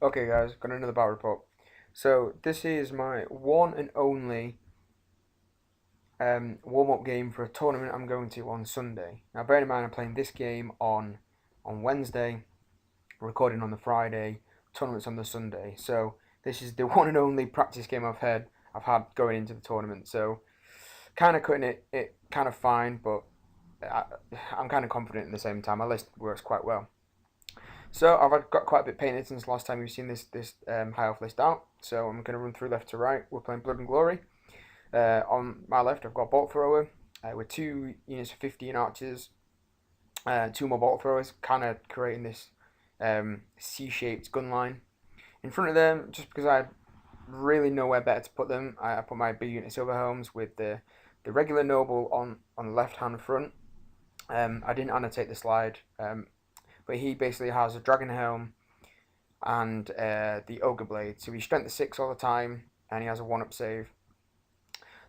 Okay guys, got another battle report. So this is my one and only warm-up game for a tournament I'm going to on Sunday. Now bear in mind I'm playing this game on Wednesday, recording on the Friday, tournament's on the Sunday. So this is the one and only practice game I've had going into the tournament. So kind of cutting it kind of fine, but I'm kind of confident at the same time. My list works quite well. So I've got quite a bit painted since last time you've seen this high elf list out. So I'm going to run through left to right. We're playing Blood and Glory. On my left I've got Bolt Thrower with 2 units of 15 archers, 2 more Bolt Throwers, kind of creating this C-shaped gun line. In front of them, just because I really nowhere better to put them, I put my big unit Silver Helms with the regular Noble on the left hand front. I didn't annotate the slide. But he basically has a Dragon Helm and the Ogre Blade. So he's strength 6 all the time, and he has a 1-up save.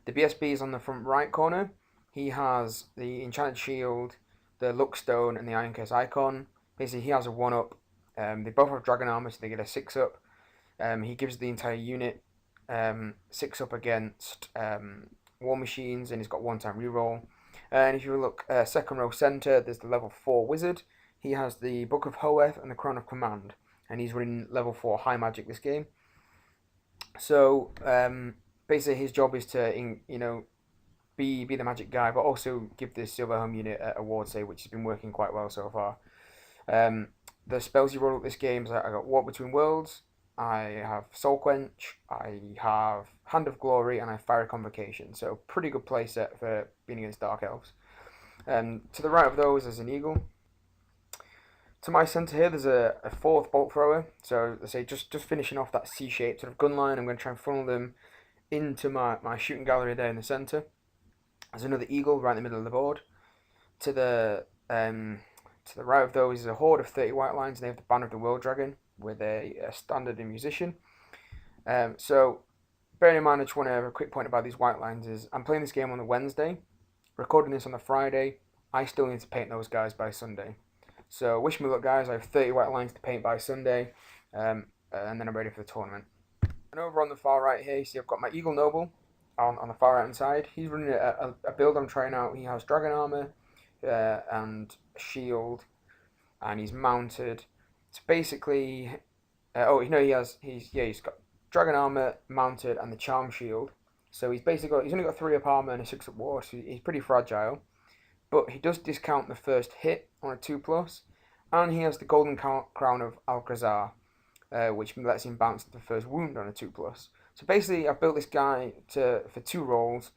The BSB is on the front right corner. He has the Enchanted Shield, the Luckstone, and the Iron Curse icon. Basically, he has a 1-up. They both have Dragon Armor, so they get a 6-up. He gives the entire unit 6-up against War Machines, and he's got 1-time reroll. And if you look second row center, there's the level 4 Wizard. He has the Book of Hoeth and the Crown of Command, and he's running level 4 High Magic this game. So basically, his job is to be the magic guy, but also give the Silver Helm unit a ward save, which has been working quite well so far. The spells you roll up this game is I got Walk Between Worlds, I have Soul Quench, I have Hand of Glory, and I have Fiery Convocation. So pretty good play set for being against Dark Elves. To the right of those is an Eagle. To my centre here, there's a 4th Bolt Thrower. So let's say just finishing off that C-shaped sort of gun line. I'm going to try and funnel them into my shooting gallery there in the centre. There's another Eagle right in the middle of the board. To the right of those is a horde of 30 white lines, and they have the Banner of the World Dragon with a standard and musician. So bearing in mind, I just want to have a quick point about these white lines is I'm playing this game on the Wednesday, recording this on the Friday. I still need to paint those guys by Sunday. So wish me luck, guys. I have 30 white lines to paint by Sunday, and then I'm ready for the tournament. And over on the far right here, you see I've got my Eagle Noble on the far right hand side. He's running a build I'm trying out. He has Dragon Armor and a shield, and he's mounted. So basically, he's got Dragon Armor mounted and the Charm Shield. So he's only got 3-up armor and a 6-up ward. So he's pretty fragile. But he does discount the first hit on a 2+, and he has the Golden Crown of Alcazar, which lets him bounce the first wound on a 2+. So basically, I've built this guy for 2 roles.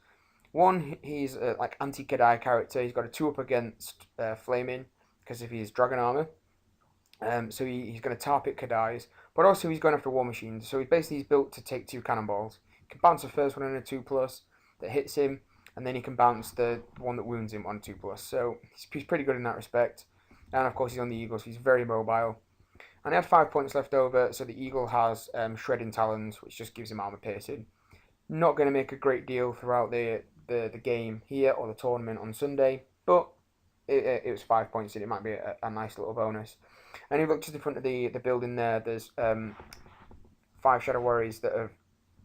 One, he's like anti-Kadai character. He's got a 2-up against Flaming, because if he has Dragon Armor. So he's going to target Kadais, but also he's going after War Machines. So he's built to take 2 cannonballs. He can bounce the first one on a 2+ that hits him, and then he can bounce the one that wounds him on 2+. So he's pretty good in that respect. And of course he's on the Eagle, so he's very mobile. And I have 5 points left over, so the Eagle has Shredding Talons, which just gives him armor piercing. Not going to make a great deal throughout the game here or the tournament on Sunday, but it was 5 points and it might be a nice little bonus. And if you look just in front of the building there, there's 5 Shadow Warriors that have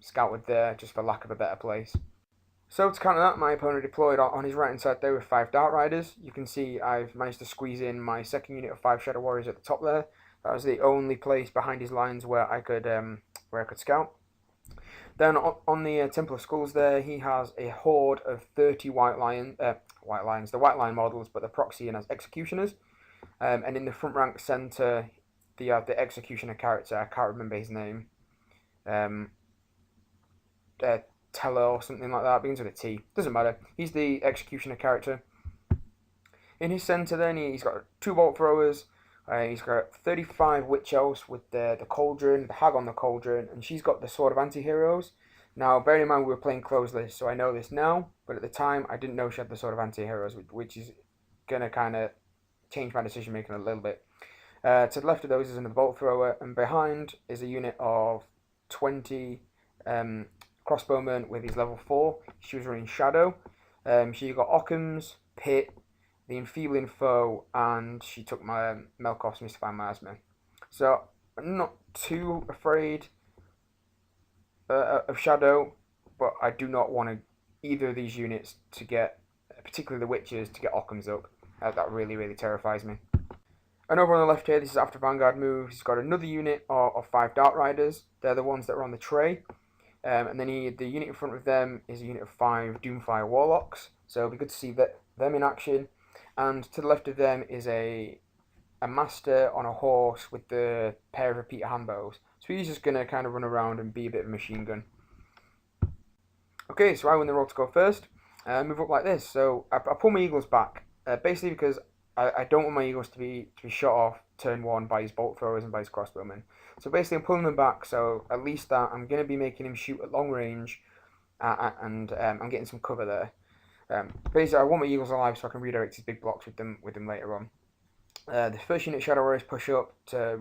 scouted there just for lack of a better place. So to counter that, my opponent deployed on his right hand side there with 5 Dark Riders. You can see I've managed to squeeze in my second unit of 5 Shadow Warriors at the top there. That was the only place behind his lines where I could scout. Then on the Temple of Skulls there, he has a horde of 30 white lions, the white line models, but they're proxying as executioners. And in the front rank center, the executioner character, I can't remember his name. Teller or something like that, begins with a T. Doesn't matter. He's the executioner character. In his center, then he's got 2 Bolt Throwers. He's got 35 Witch Elves with the Cauldron, the Hag on the Cauldron, and she's got the Sword of Anti-Heroes. Now, bearing in mind we were playing closed list, so I know this now, but at the time I didn't know she had the Sword of Anti-Heroes, which is going to kind of change my decision making a little bit. To the left of those is another Bolt Thrower, and behind is a unit of 20 crossbowmen with his level 4. She was running Shadow. She got Occam's, Pit, the Enfeebling Foe, and she took my Melkoff's Mystifying Miasma. So I'm not too afraid of Shadow, but I do not want either of these units to get, particularly the Witches, to get Occams up. That really, really terrifies me. And over on the left here, this is after Vanguard moves. He's got another unit of 5 Dart Riders. They're the ones that are on the tray. And then the unit in front of them is a unit of 5 Doomfire Warlocks. So it'll be good to see them in action. And to the left of them is a master on a horse with the pair of repeater handbows. So he's just going to kind of run around and be a bit of a machine gun. Okay, so I win the roll to go first. Move up like this. So I pull my Eagles back. Basically because I don't want my Eagles to be shot off turn 1 by his bolt throwers and by his crossbowmen. So basically I'm pulling them back, so at least that I'm going to be making him shoot at long range, and I'm getting some cover there. Basically I want my Eagles alive so I can redirect his big blocks with them later on. The first unit Shadow Warriors push up to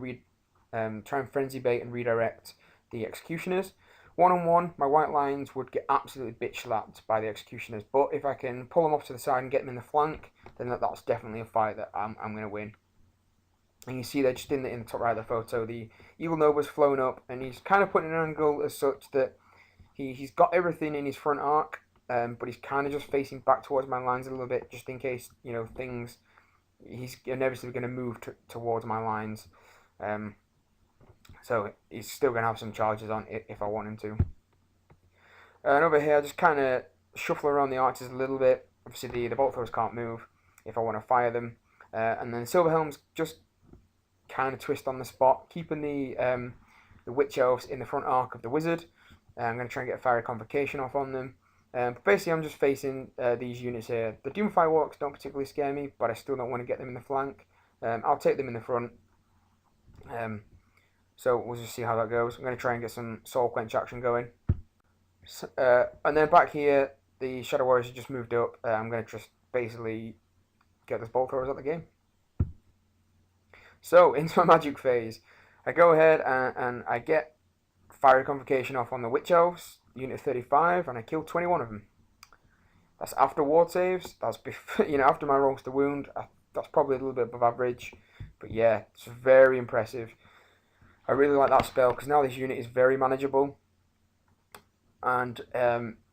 try and frenzy bait and redirect the Executioners. One-on-one, my white lines would get absolutely bitch slapped by the Executioners, but if I can pull them off to the side and get them in the flank, then that's definitely a fight that I'm going to win. And you see there, just in the top right of the photo, the Eagle Nova's flown up, and he's kind of putting an angle as such that he's got everything in his front arc, but he's kind of just facing back towards my lines a little bit, just in case, he's inevitably going to move towards my lines. So he's still going to have some charges on it if I want him to. And over here, I just kind of shuffle around the archers a little bit. Obviously, the bolt throwers can't move if I want to fire them. And then Silverhelms just kind of twist on the spot, keeping the Witch Elves in the front arc of the Wizard. I'm going to try and get a fiery convocation off on them. But basically, I'm just facing these units here. The Doomfire Warlocks don't particularly scare me, but I still don't want to get them in the flank. I'll take them in the front. So we'll just see how that goes. I'm going to try and get some Soul Quench action going. And then back here, the Shadow Warriors have just moved up. I'm going to just basically get those bolt throwers out the game. So, into my magic phase. I go ahead and I get Fiery Convocation off on the Witch Elves, unit 35, and I kill 21 of them. That's after ward saves. That's after my rolls to wound. That's probably a little bit above average. But yeah, it's very impressive. I really like that spell because now this unit is very manageable. And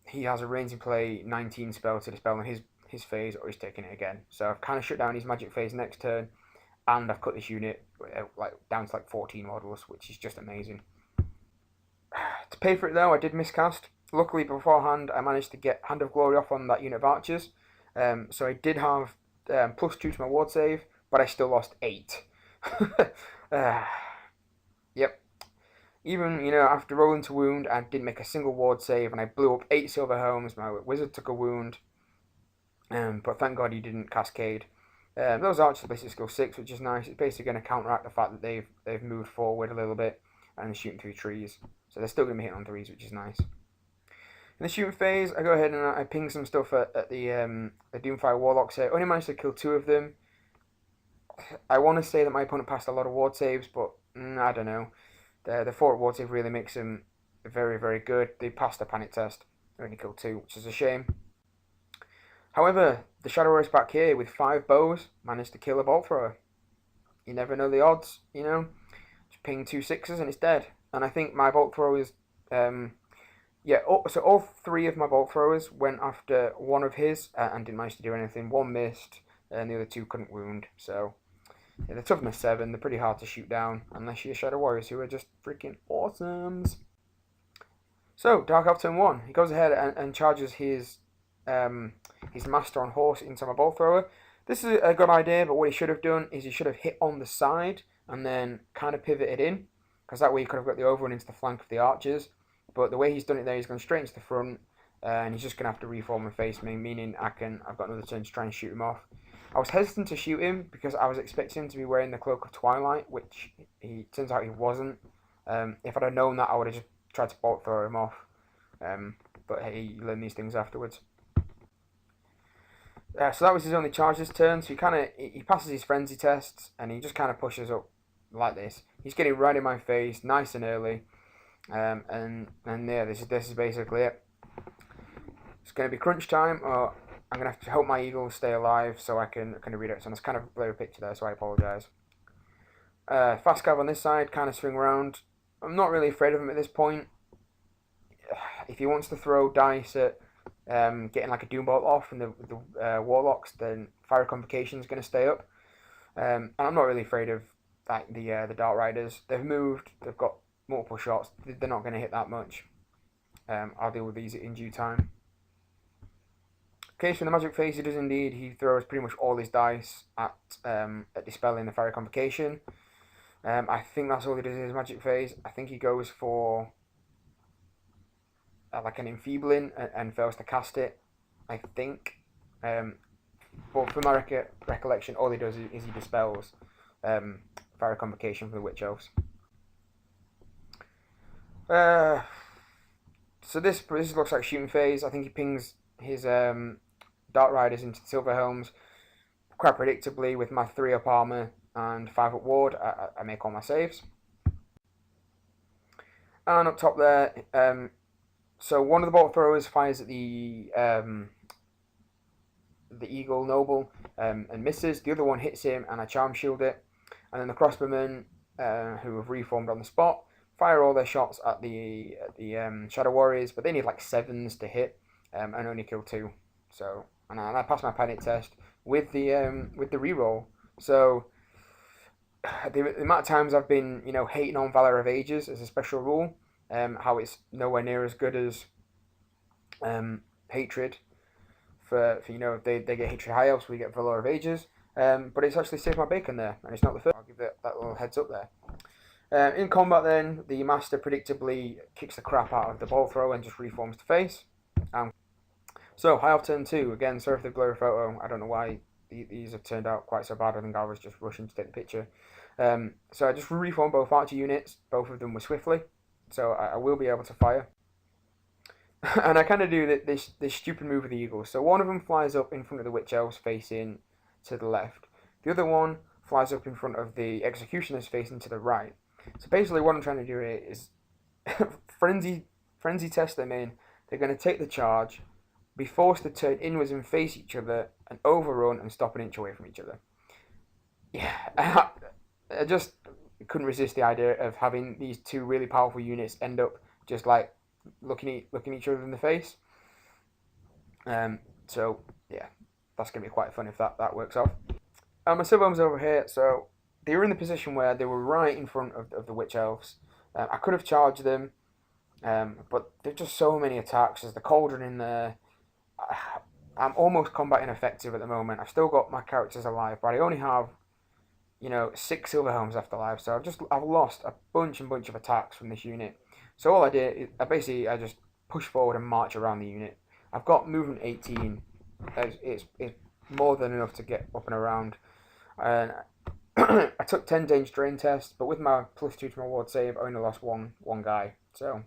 he has a range in play 19 spell to dispel on his phase, or he's taking it again. So I've kind of shut down his magic phase next turn, and I've cut this unit down to 14 models, which is just amazing. To pay for it though, I did miscast. Luckily beforehand, I managed to get Hand of Glory off on that unit of archers. So I did have +2 to my ward save, but I still lost 8. Yep. Even, after rolling to wound, I didn't make a single ward save, and I blew up 8 Silverhelms. My Wizard took a wound, but thank God he didn't cascade. Those archers basically skill 6, which is nice. It's basically going to counteract the fact that they've moved forward a little bit and shooting through trees. So they're still going to be hitting on 3s, which is nice. In the shooting phase, I go ahead and I ping some stuff at the Doomfire Warlocks here. I only managed to kill 2 of them. I want to say that my opponent passed a lot of ward saves, but I don't know. The 4 ward save really makes them very, very good. They passed the panic test. They only killed 2, which is a shame. However, the Shadow Warriors back here with 5 bows managed to kill a bolt thrower. You never know the odds, Just ping 2 6s and it's dead. And I think my bolt throwers, so all 3 of my bolt throwers went after one of his and didn't manage to do anything. 1 missed, and the other 2 couldn't wound. So yeah, they're toughness 7. They're pretty hard to shoot down unless you're Shadow Warriors, who are just freaking awesomes. So Dark Elf turn 1. He goes ahead and charges his master on horse into my bolt thrower. This is a good idea, but what he should have done is he should have hit on the side and then kind of pivoted in, because that way he could have got the overrun into the flank of the archers. But the way he's done it there, he's gone straight into the front, and he's just going to have to reform and face me, meaning I've got another turn to try and shoot him off. I was hesitant to shoot him because I was expecting him to be wearing the Cloak of Twilight, which he turns out he wasn't. If I'd have known that, I would have just tried to bolt throw him off. But hey, you learn these things afterwards. So that was his only charge this turn. So he passes his frenzy tests and he just kind of pushes up like this. He's getting right in my face, nice and early. And yeah, this is basically it. It's going to be crunch time, or I'm going to have to help my Eagles stay alive so I can read it. So it's kind of a blurry picture there, so I apologise. Fast cav on this side, kind of swing around. I'm not really afraid of him at this point. If he wants to throw dice at getting like a Doombolt off and the Warlocks, then Fire Convocation is going to stay up. And I'm not really afraid of like the Dark Riders. They've moved. They've got multiple shots. They're not going to hit that much. I'll deal with these in due time. Okay, so in the magic phase, he does indeed. He throws pretty much all his dice at dispelling the Fire Convocation. I think that's all he does in his magic phase. I think he goes for like an enfeebling and fails to cast it. I think. But from my recollection, all he does is he dispels Fire Convocation for the Witch Elves. So this looks like shooting phase. I think he pings his Dark Riders into the Silver Helms quite predictably with my 3 up armor and 5 up ward. I make all my saves. And up top there, so one of the bolt throwers fires at the Eagle Noble and misses. The other one hits him and I charm shield it. And then the crossbowmen, who have reformed on the spot, fire all their shots at the Shadow Warriors, but they need like 7s to hit and only kill 2. So and I passed my panic test with the reroll. So the amount of times I've been hating on Valor of Ages as a special rule, how it's nowhere near as good as Hatred. For they get Hatred High Elves, we get Valor of Ages. But it's actually saved my bacon there, and it's not the first. I'll give that little heads up there. In combat then, the Master predictably kicks the crap out of the ball thrower and just reforms to face. So, high elf turn 2. Again, sorry for the blurry photo. I don't know why these have turned out quite so bad. I think I was just rushing to take the picture. So I just reformed both archer units. Both of them were swiftly. So I will be able to fire. And I kind of do this stupid move with the Eagles. So one of them flies up in front of the Witch Elves facing to the left. The other one flies up in front of the Executioners facing to the right. So basically what I'm trying to do here is frenzy test them in. They're going to take the charge, be forced to turn inwards and face each other, and overrun and stop an inch away from each other. Yeah, I just couldn't resist the idea of having these 2 really powerful units end up just like looking each other in the face. So yeah, that's going to be quite fun if that works off. My Silver Elves over here, so they were in the position where they were right in front of the Witch Elves. I could have charged them, but there's just so many attacks. There's the Cauldron in there. I'm almost combat ineffective at the moment. I've still got my characters alive, but I only have 6 Silver Helms left alive. So I've lost a bunch of attacks from this unit. So all I did is I just push forward and march around the unit. I've got movement 18. It's more than enough to get up and around. And I took 10 danger drain tests, but with my +2 to my ward save, I only lost one guy. So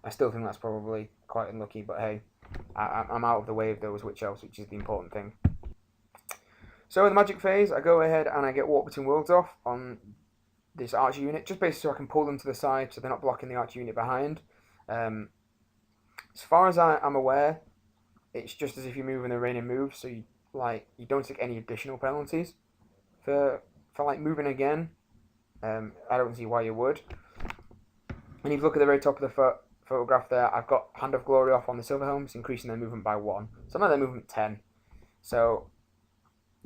I still think that's probably quite unlucky. But hey, I'm out of the way of those Witch Elves, which is the important thing. So in the magic phase, I go ahead and I get Walk Between Worlds off on this archer unit, just basically so I can pull them to the side so they're not blocking the archer unit behind. As far as I'm aware, it's just as if you're moving the raining moves, so you don't take any additional penalties for like moving again. I don't see why you would. And if you look at the very top of the photograph there, I've got Hand of Glory off on the Silver Helms, increasing their movement by 1. So now their movement 10. So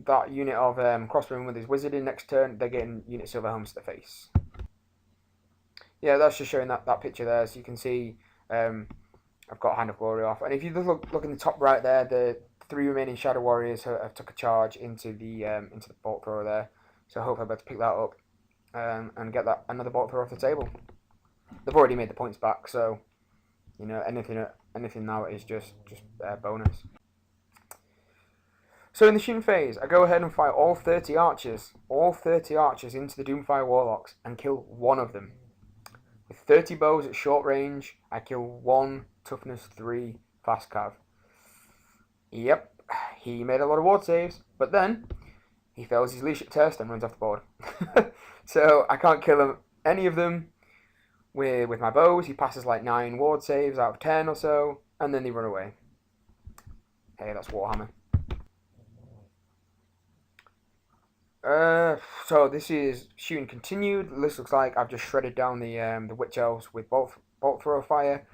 that unit of crossbowmen with his wizarding next turn, they're getting unit Silver Helms to the face. Yeah, that's just showing that picture there, so you can see I've got Hand of Glory off. And if you look in the top right there, the 3 remaining Shadow Warriors have took a charge into the bolt thrower there. So hopefully I'll be able to pick that up and get another bolt thrower off the table. They've already made the points back, so anything now is just bonus. So in the shooting phase, I go ahead and fire all 30 archers into the Doomfire Warlocks and kill one of them. With 30 bows at short range, I kill 1 toughness 3 fast cav. Yep, he made a lot of ward saves, but then he fails his leadership test and runs off the board. So I can't kill any of them with my bows. He passes like 9 ward saves out of 10 or so, and then they run away. Hey, that's Warhammer. So this is shooting continued. This looks like I've just shredded down the witch elves with bolt throw fire.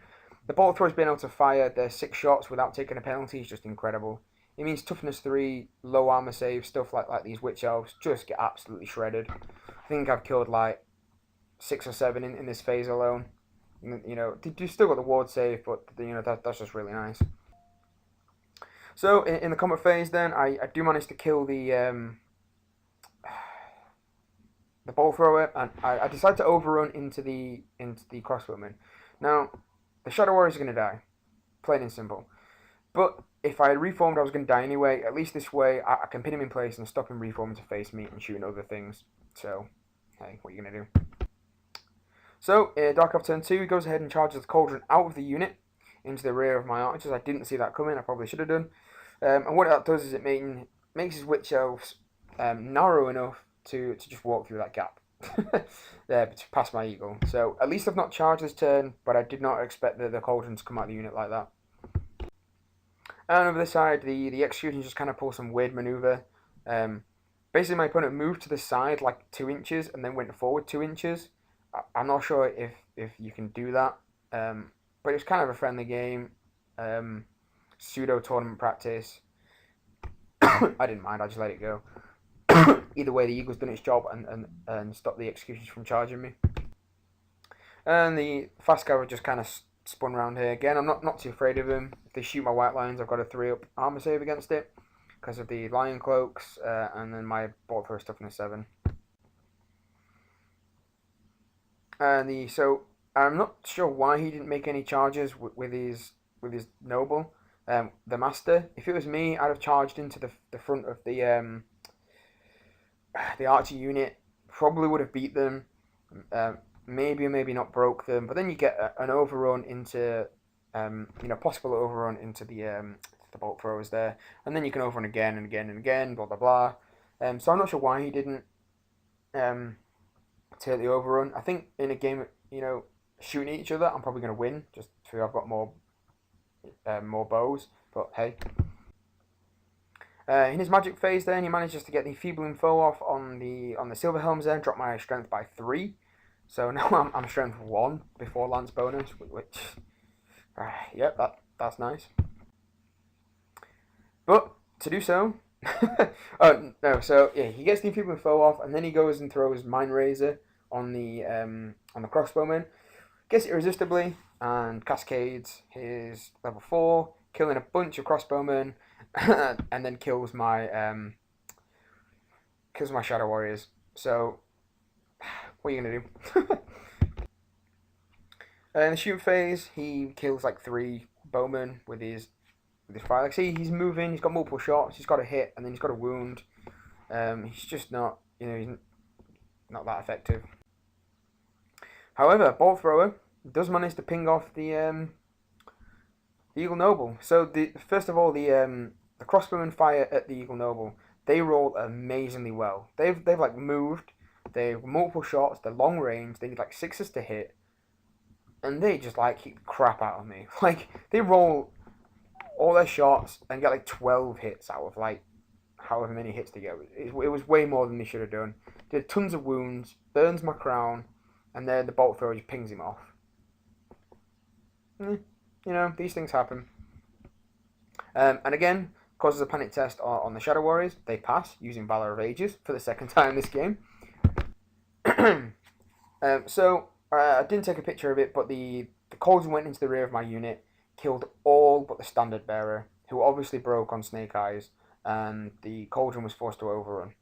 The bolt throw has been able to fire their 6 shots without taking a penalty is just incredible. It means toughness 3, low armor save, stuff like these witch elves just get absolutely shredded. I think I've killed like 6 or 7 in this phase alone. You know, you still got the ward save, but you know that's just really nice. So in the combat phase, then I do manage to kill the ball thrower, and I decide to overrun into the crossbowman. Now, the Shadow Warriors are going to die, plain and simple. But if I had reformed, I was going to die anyway. At least this way, I can pin him in place and stop him reforming to face me and shooting other things. So, hey, what are you going to do? So, Dark Elf turn 2, he goes ahead and charges the Cauldron out of the unit into the rear of my archers. I didn't see that coming, I probably should have done. And what that does is it makes his Witch Elves narrow enough to just walk through that gap there to pass my eagle. So at least I've not charged this turn, but I did not expect the Cauldron to come out of the unit like that. And over this side, the Execution just kind of pull some weird maneuver. Basically, my opponent moved to the side like 2 inches and then went forward 2 inches. I'm not sure if you can do that, but it's kind of a friendly game, pseudo tournament practice. I didn't mind. I just let it go. Either way, the Eagle's done its job and stopped the Executions from charging me. And the fast guy just kind of spun around here again. I'm not too afraid of him. If they shoot my white lions, I've got a 3-up armor save against it because of the lion cloaks, and then my bolt thrower toughness 7. And so I'm not sure why he didn't make any charges with his noble, the master. If it was me, I'd have charged into the front of the archer unit. Probably would have beat them, maybe or maybe not broke them. But then you get an overrun into, possible overrun into the bolt throwers there, and then you can overrun again and again and again, blah blah blah. So I'm not sure why he didn't take the overrun. I think in a game, shooting at each other, I'm probably going to win just because I've got more bows. But hey. In his magic phase, then he manages to get the feebling foe off on the silver helms. There, drop my strength by 3, so now I'm strength 1 before lance bonus, which yep, that's nice. But to do so, oh no, so yeah, he gets the feebling foe off, and then he goes and throws Mind Razor on the crossbowman, gets it irresistibly, and cascades his level 4, killing a bunch of crossbowmen. And then kills my Shadow Warriors. So what are you gonna do? In the shoot phase, he kills like 3 bowmen with his fire. Like, see, he's moving. He's got multiple shots. He's got a hit, and then he's got a wound. He's just not, he's not that effective. However, bolt thrower does manage to ping off the Eagle Noble. So first of all, the crossbowmen fire at the Eagle Noble. They roll amazingly well. They've like moved. They've multiple shots. They're long range. They need like 6s to hit, and they just like kick the crap out of me. Like they roll all their shots and get like 12 hits out of like however many hits they get. It was way more than they should have done. Did tons of wounds, burns my crown, and then the bolt thrower just pings him off. These things happen. And again, causes a panic test on the Shadow Warriors. They pass using Valor of Ages for the second time this game. I didn't take a picture of it, but the Cauldron went into the rear of my unit, killed all but the Standard Bearer, who obviously broke on Snake Eyes, and the Cauldron was forced to overrun.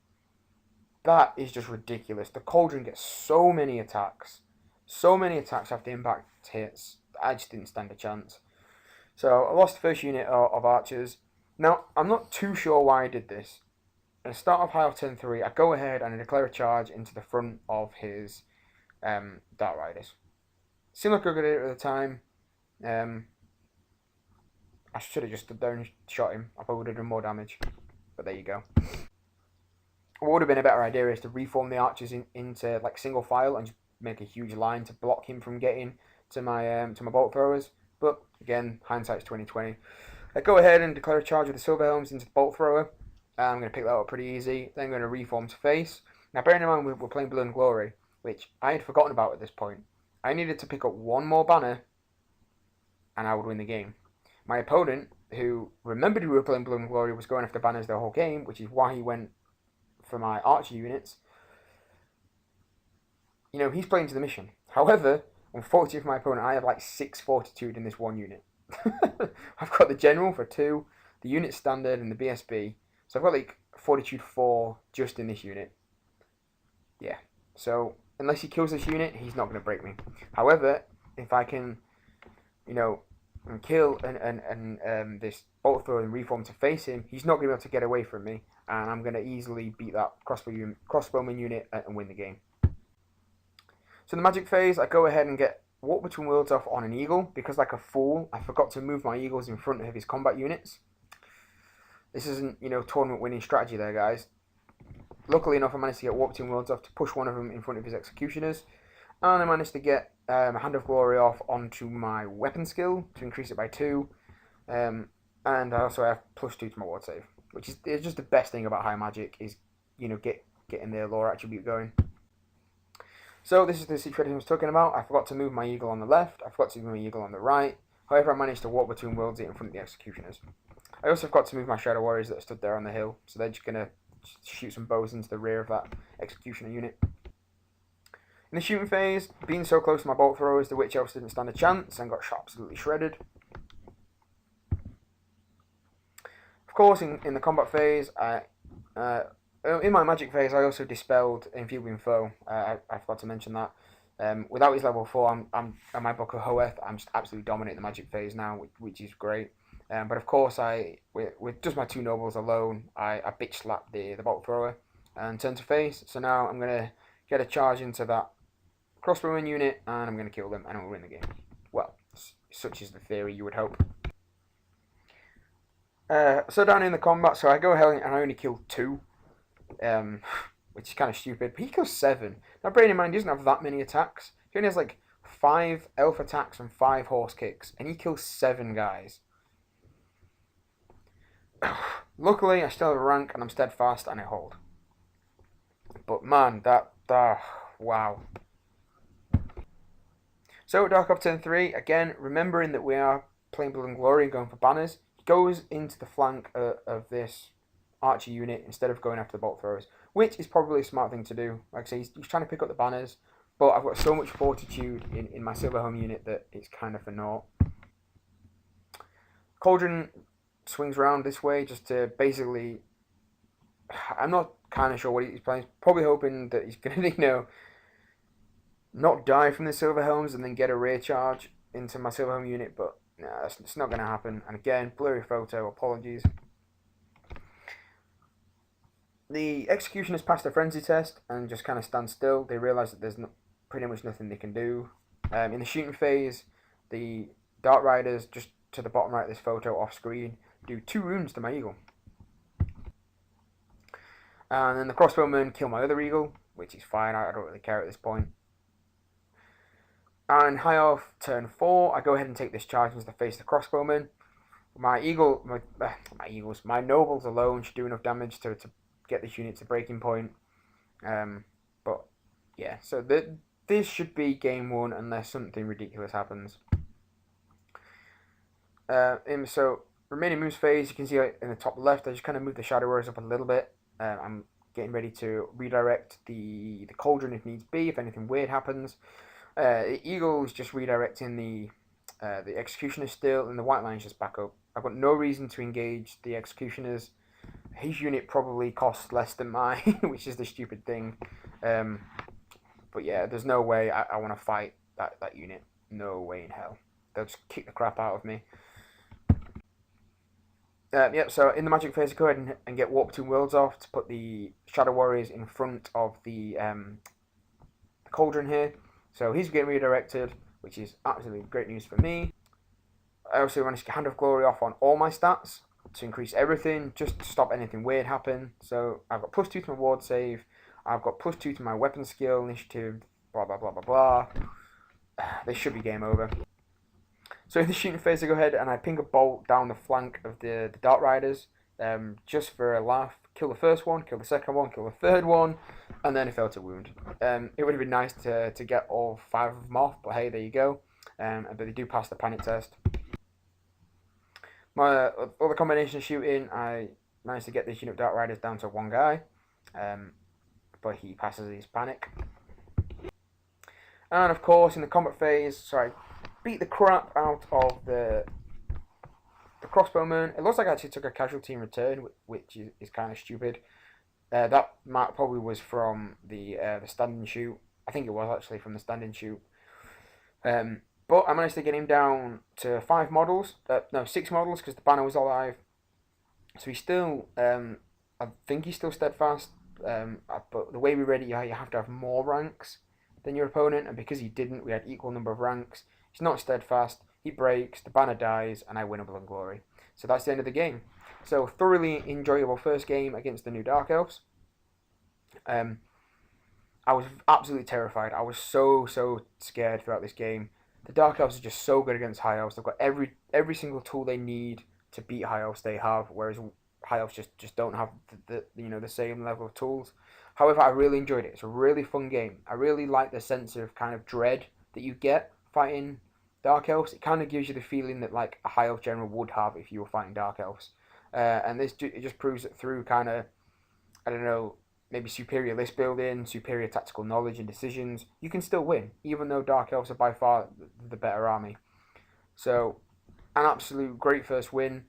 That is just ridiculous. The Cauldron gets so many attacks after impact hits. I just didn't stand a chance. So I lost the first unit of archers. Now, I'm not too sure why I did this. At the start of High Elf turn 3, I go ahead and I declare a charge into the front of his Dark Riders. Seemed like a good idea at the time. I should have just stood there and shot him. I probably would have done more damage. But there you go. What would have been a better idea is to reform the archers into like single file and just make a huge line to block him from getting to my bolt throwers. But again, hindsight's 2020. I go ahead and declare a charge with the silver helms into the bolt thrower. I'm going to pick that up pretty easy. Then I'm going to reform to face. Now, bearing in mind we're playing Blood and Glory, which I had forgotten about at this point. I needed to pick up one more banner, and I would win the game. My opponent, who remembered we were playing Blood and Glory, was going after banners the whole game, which is why he went for my archer units. You know, he's playing to the mission. However, unfortunately for my opponent, I have like 6 fortitude in this one unit. I've got the general for 2, the unit standard, and the BSB. So I've got like fortitude 4 just in this unit. Yeah. So unless he kills this unit, he's not going to break me. However, if I can, you know, kill and this bolt thrower and reform to face him, he's not going to be able to get away from me, and I'm going to easily beat that crossbowman unit and win the game. So in the magic phase, I go ahead and get Walk Between Worlds off on an eagle, because like a fool, I forgot to move my eagles in front of his combat units. This isn't, you know, tournament winning strategy there, guys. Luckily enough, I managed to get Walk Between Worlds off to push one of them in front of his executioners, and I managed to get Hand of Glory off onto my weapon skill to increase it by 2, and I also have +2 to my ward save, which is just the best thing about high magic, is, you know, getting the lore attribute going. So this is the situation I was talking about. I forgot to move my eagle on the left. I forgot to move my eagle on the right. However, I managed to Walk Between Worlds it in front of the executioners. I also forgot to move my Shadow Warriors that stood there on the hill. So they're just going to shoot some bows into the rear of that executioner unit. In the shooting phase, being so close to my bolt throwers, the Witch Elves didn't stand a chance and got absolutely shredded. Of course, in the combat phase, in my magic phase, I also dispelled Enfeebling Foe. I forgot to mention that. Without his level 4, I'm at my book of Hoeth. I'm just absolutely dominating the magic phase now, which is great. But of course, with just my 2 nobles alone, I bitch slapped the bolt thrower and turned to face. So now I'm gonna get a charge into that crossbowman unit, and I'm gonna kill them, and we'll win the game. Well, such is the theory, you would hope. So down in the combat, so I go ahead and I only kill 2. Which is kind of stupid. But he kills 7. Now, bearing in mind, he doesn't have that many attacks. He only has like 5 elf attacks and 5 horse kicks, and he kills 7 guys. Luckily, I still have a rank, and I'm steadfast, and I hold. But man, wow. So, Dark Ops turn 3, again, remembering that we are playing Blood and Glory and going for banners, he goes into the flank of this archer unit instead of going after the bolt throwers, which is probably a smart thing to do. Like I say, he's trying to pick up the banners, but I've got so much fortitude in my Silverhome unit that it's kind of a naught. Cauldron swings around this way just to basically, I'm not kind of sure what he's playing. Probably hoping that he's going to, you know, not die from the Silverhomes and then get a rear charge into my Silverhome unit, but nah, it's not going to happen. And again, blurry photo, apologies. The executioners pass the frenzy test and just kind of stand still. They realise that there's pretty much nothing they can do. In the shooting phase, the Dart Riders, just to the bottom right of this photo off screen, do 2 wounds to my eagle. And then the crossbowmen kill my other eagle, which is fine, I don't really care at this point. And high off turn 4, I go ahead and take this charge into the face of the crossbowmen. My nobles alone should do enough damage to get this unit to breaking point. But yeah, so this should be game 1 unless something ridiculous happens. So remaining moves phase, you can see in the top left, I just kind of move the Shadow Warriors up a little bit. I'm getting ready to redirect the Cauldron if needs be, if anything weird happens. Eagle's just redirecting the Executioners still, and the White Line's just back up. I've got no reason to engage the Executioners. His unit probably costs less than mine, which is the stupid thing. But yeah, there's no way I want to fight that unit. No way in hell. They'll just kick the crap out of me. Yep, so in the magic phase, I go ahead and get Walk Between Worlds off to put the Shadow Warriors in front of the Cauldron here. So he's getting redirected, which is absolutely great news for me. I also managed to get Hand of Glory off on all my stats to increase everything, just to stop anything weird happen. So I've got +2 to my ward save, I've got +2 to my weapon skill, initiative, blah blah blah blah blah. This should be game over. So in the shooting phase, I go ahead and I ping a bolt down the flank of the Dart Riders, just for a laugh, kill the first one, kill the second one, kill the third one, and then it fell to wound. It would have been nice to get all 5 of them off, but hey, there you go. But they do pass the panic test. My other combination shooting, I managed to get this unit of Dark Riders down to 1 guy, but he passes his panic. And of course, in the combat phase, beat the crap out of the crossbowman. It looks like I actually took a casualty in return, which is kind of stupid. That probably was from the standing shoot. I think it was actually from the standing shoot. But I managed to get him down to 5 models. No, 6 models because the banner was alive. So he's still, I think he's still steadfast. But the way we read it, you have to have more ranks than your opponent, and because he didn't, we had equal number of ranks. He's not steadfast. He breaks, the banner dies, and I win a Blood and Glory. So that's the end of the game. So thoroughly enjoyable first game against the new Dark Elves. I was absolutely terrified. I was so scared throughout this game. The Dark Elves are just so good against High Elves. They've got every single tool they need to beat High Elves they have, whereas High Elves just don't have the same level of tools. However, I really enjoyed it. It's a really fun game. I really like the sense of kind of dread that you get fighting Dark Elves. It kind of gives you the feeling that like a High Elf general would have if you were fighting Dark Elves. And it just proves that through kind of, I don't know, maybe superior list building, superior tactical knowledge and decisions, you can still win, even though Dark Elves are by far the better army. So, an absolute great first win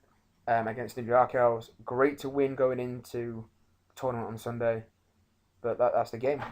against the Dark Elves. Great to win going into tournament on Sunday. But that's the game.